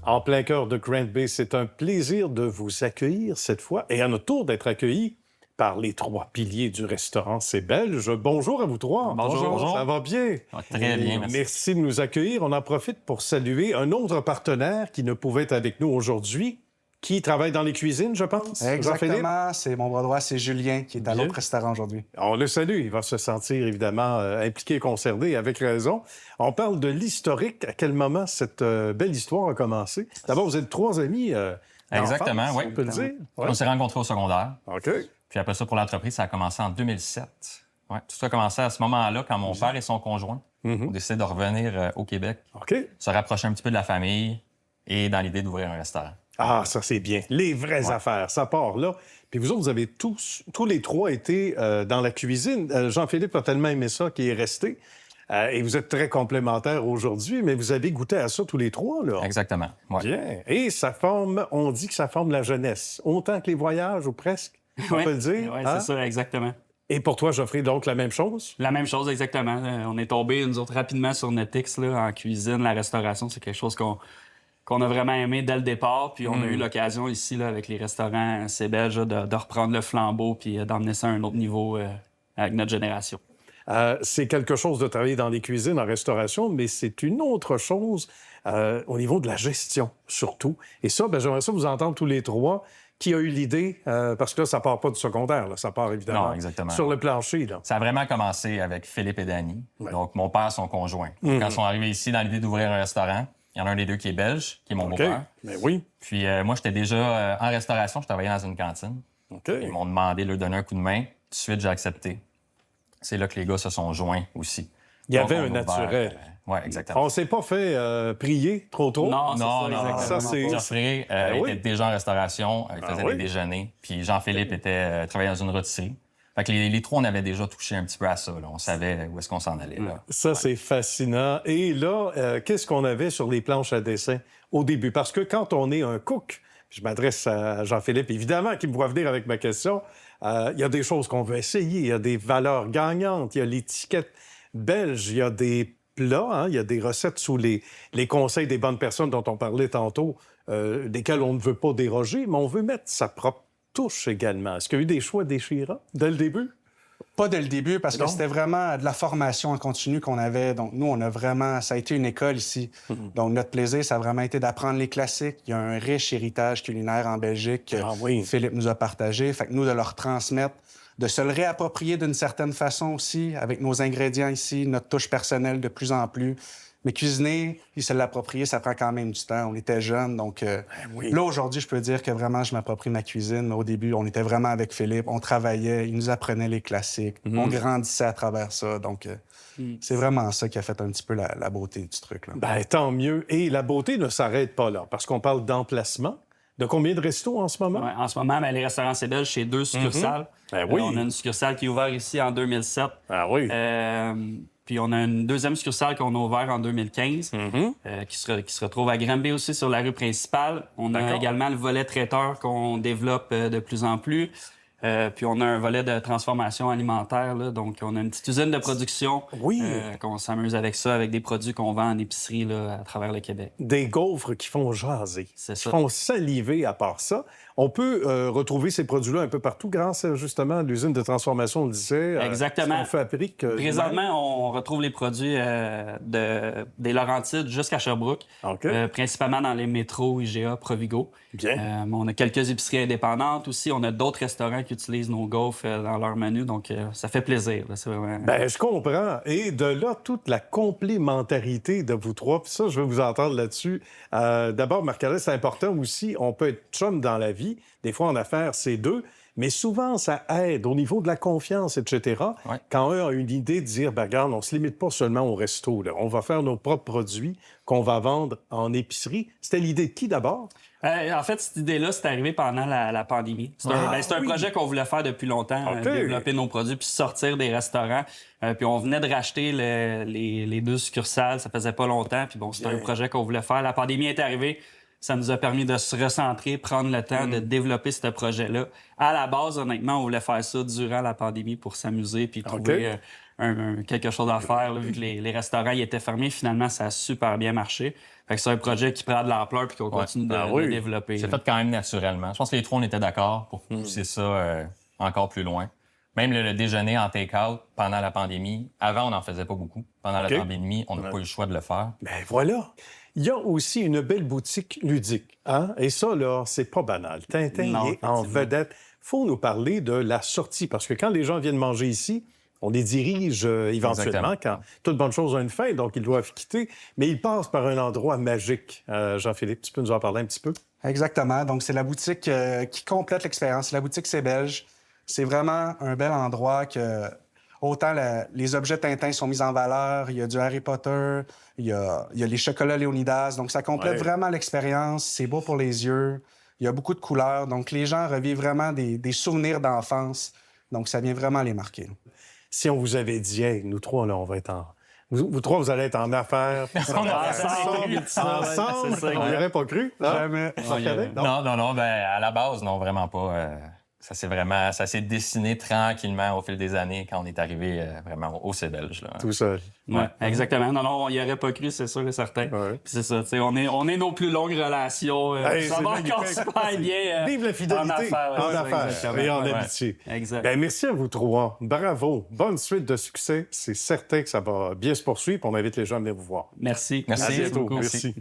En plein cœur de Grant Bay, c'est un plaisir de vous accueillir cette fois et à notre tour d'être accueillis par les trois piliers du restaurant C'est Belge. Bonjour à vous trois. Bonjour. Ça va bien? Très bien, merci. Merci de nous accueillir. On en profite pour saluer un autre partenaire qui ne pouvait être avec nous aujourd'hui, qui travaille dans les cuisines, je pense. Exactement. C'est mon bras droit, c'est Julien, qui est à Bien. l'autre restaurant aujourd'hui. On le salue. Il va se sentir évidemment impliqué et concerné, avec raison. On parle de l'historique. À quel moment cette belle histoire a commencé? D'abord, vous êtes trois amis. Exactement, d'enfance, oui. On peut le dire. Ouais. On s'est rencontrés au secondaire. OK. Puis après ça, pour l'entreprise, ça a commencé en 2007. Ouais, tout ça a commencé à ce moment-là, quand mon père et son conjoint ont décidé de revenir au Québec, OK. se rapprocher un petit peu de la famille et dans l'idée d'ouvrir un restaurant. Ah, ça, c'est bien. Les vraies affaires, ça part là. Puis vous autres, vous avez tous les trois été dans la cuisine. Jean-Philippe a tellement aimé ça qu'il est resté. Et vous êtes très complémentaires aujourd'hui, mais vous avez goûté à ça tous les trois, là. Exactement. Ouais. Bien. Et ça forme, on dit que ça forme la jeunesse, autant que les voyages, ou presque, on peut le dire. Oui, hein? c'est ça, exactement. Et pour toi, Geoffrey, donc la même chose? La même chose, exactement. On est tombés, nous autres, rapidement sur Netix, là, en cuisine, la restauration. C'est quelque chose qu'on a vraiment aimé dès le départ. Puis on a eu l'occasion ici, là, avec les restaurants C'est Belge, de reprendre le flambeau puis d'emmener ça à un autre niveau avec notre génération. C'est quelque chose de travailler dans les cuisines, en restauration, mais c'est une autre chose au niveau de la gestion, surtout. Et ça, j'aimerais ça vous entendre tous les trois. Qui a eu l'idée? Parce que là, ça part pas du secondaire, là. Ça part évidemment Non, exactement. sur le plancher, là. Ça a vraiment commencé avec Philippe et Danny, donc mon père, son conjoint. Quand ils sont arrivés ici dans l'idée d'ouvrir un restaurant, il y en a un des deux qui est belge, qui est mon OK. beau-père. Mais oui. Puis moi, j'étais déjà en restauration, je travaillais dans une cantine. OK. Ils m'ont demandé de leur donner un coup de main. Tout de suite, j'ai accepté. C'est là que les gars se sont joints aussi. Il y Donc, avait on un a ouvert, naturel. Oui, exactement. On s'est pas fait prier trop tôt. Non, c'est Non, ça, non, exactement. ça, c'est- Geoffrey oui. était déjà en restauration, il faisait oui. des déjeuners. Puis Jean-Philippe travaillait dans une rôtisserie. Fait que les trois, on avait déjà touché un petit peu à ça. Là. On savait où est-ce qu'on s'en allait. Là. Ça, c'est fascinant. Et là, qu'est-ce qu'on avait sur les planches à dessin au début? Parce que quand on est un cook, je m'adresse à Jean-Philippe, évidemment, qui me voit venir avec ma question, il y a des choses qu'on veut essayer, il y a des valeurs gagnantes, il y a l'étiquette belge, il y a des plats, hein, il y a des recettes sous les conseils des bonnes personnes dont on parlait tantôt, desquels on ne veut pas déroger, mais on veut mettre sa propre touche également. Est-ce qu'il y a eu des choix déchirants dès le début? Pas dès le début, parce Non. que c'était vraiment de la formation en continu qu'on avait. Donc, nous, on a vraiment... Ça a été une école ici. Donc, notre plaisir, ça a vraiment été d'apprendre les classiques. Il y a un riche héritage culinaire en Belgique que Ah oui. Philippe nous a partagé. Fait que nous, de leur transmettre, de se le réapproprier d'une certaine façon aussi, avec nos ingrédients ici, notre touche personnelle de plus en plus. Mais cuisiner, puis se l'approprier, ça prend quand même du temps. On était jeunes, donc... oui. Là, aujourd'hui, je peux dire que vraiment, je m'approprie ma cuisine. Mais au début, on était vraiment avec Philippe. On travaillait, il nous apprenait les classiques. On grandissait à travers ça. Donc, c'est vraiment ça qui a fait un petit peu la beauté du truc, là. Ben, tant mieux. Et la beauté ne s'arrête pas là, parce qu'on parle d'emplacement. De combien de restos en ce moment? Ouais, en ce moment, les restaurants C'est Belge, c'est 2 succursales. Ben oui. On a une succursale qui est ouverte ici en 2007. Ah oui. Puis on a une deuxième succursale qu'on a ouverte en 2015, qui se retrouve à Granby aussi, sur la rue principale. On a D'accord. également le volet traiteur qu'on développe de plus en plus. Puis on a un volet de transformation alimentaire, là. Donc on a une petite usine de production. Oui. Qu'on s'amuse avec ça, avec des produits qu'on vend en épicerie là, à travers le Québec. Des gaufres qui font jaser, C'est qui ça. font saliver à part ça. On peut retrouver ces produits-là un peu partout grâce justement à l'usine de transformation, on le disait. Exactement. On fabrique. Présentement, on retrouve les produits des Laurentides jusqu'à Sherbrooke, OK. principalement dans les métros IGA, Provigo. Bien. On a quelques épiceries indépendantes aussi. On a d'autres restaurants qui utilisent nos gaufres dans leur menu, donc ça fait plaisir. Là, c'est vraiment... Ben, je comprends. Et de là, toute la complémentarité de vous trois. Puis ça, je veux vous entendre là-dessus. D'abord, Marc-André, c'est important aussi. On peut être chum dans la vie. Des fois, en affaires, c'est deux. Mais souvent, ça aide au niveau de la confiance, etc. Ouais. Quand un a une idée de dire, ben, regarde, on ne se limite pas seulement au resto. Là. On va faire nos propres produits qu'on va vendre en épicerie. C'était l'idée de qui d'abord? En fait, cette idée-là, c'est arrivé pendant la pandémie. C'est un projet qu'on voulait faire depuis longtemps, OK. développer nos produits puis sortir des restaurants. Puis on venait de racheter les 2 succursales, ça faisait pas longtemps. Puis bon, c'était un projet qu'on voulait faire. La pandémie est arrivée. Ça nous a permis de se recentrer, prendre le temps de développer ce projet-là. À la base, honnêtement, on voulait faire ça durant la pandémie pour s'amuser puis trouver quelque chose à faire, là, vu que les restaurants ils étaient fermés. Finalement, ça a super bien marché. Fait que c'est un projet qui prend de l'ampleur puis qu'on continue de développer. C'est là. fait quand même naturellement. Je pense que les trois, on était d'accord pour pousser ça encore plus loin. Même le déjeuner en take-out pendant la pandémie, avant, on n'en faisait pas beaucoup. Pendant la pandémie, on n'a pas eu le choix de le faire. Ben voilà. Il y a aussi une belle boutique ludique. Hein? Et ça, là, c'est pas banal. Tintin est en vedette. Faut nous parler de la sortie, parce que quand les gens viennent manger ici, on les dirige éventuellement quand toute bonne chose a une fin, donc ils doivent quitter. Mais ils passent par un endroit magique. Jean-Philippe, tu peux nous en parler un petit peu? Exactement. Donc, c'est la boutique qui complète l'expérience. La boutique C'est Belge. C'est vraiment un bel endroit que autant les objets Tintin sont mis en valeur, il y a du Harry Potter, il y a les chocolats Léonidas. Donc, ça complète vraiment l'expérience. C'est beau pour les yeux. Il y a beaucoup de couleurs. Donc, les gens revivent vraiment des souvenirs d'enfance. Donc, ça vient vraiment les marquer. Si on vous avait dit, hey, nous trois, là, on va être en... Vous trois, vous allez être en affaires. Ensemble, on n'y aurait pas cru. Jamais. Non. Ben, à la base, non, vraiment pas. Ça s'est dessiné tranquillement au fil des années quand on est arrivé vraiment au C'est Belge. Là. Tout seul. Ouais, exactement. Non, on y aurait pas cru, c'est sûr et certain. Ouais. Puis c'est ça, tu sais, on est nos plus longues relations. Ça va encore super bien. Vive la fidélité en affaires et en amitié. Exact. Ben, merci à vous trois. Bravo. Bonne suite de succès. C'est certain que ça va bien se poursuivre. On invite les gens à venir vous voir. Merci. Merci. À bientôt. beaucoup. Merci.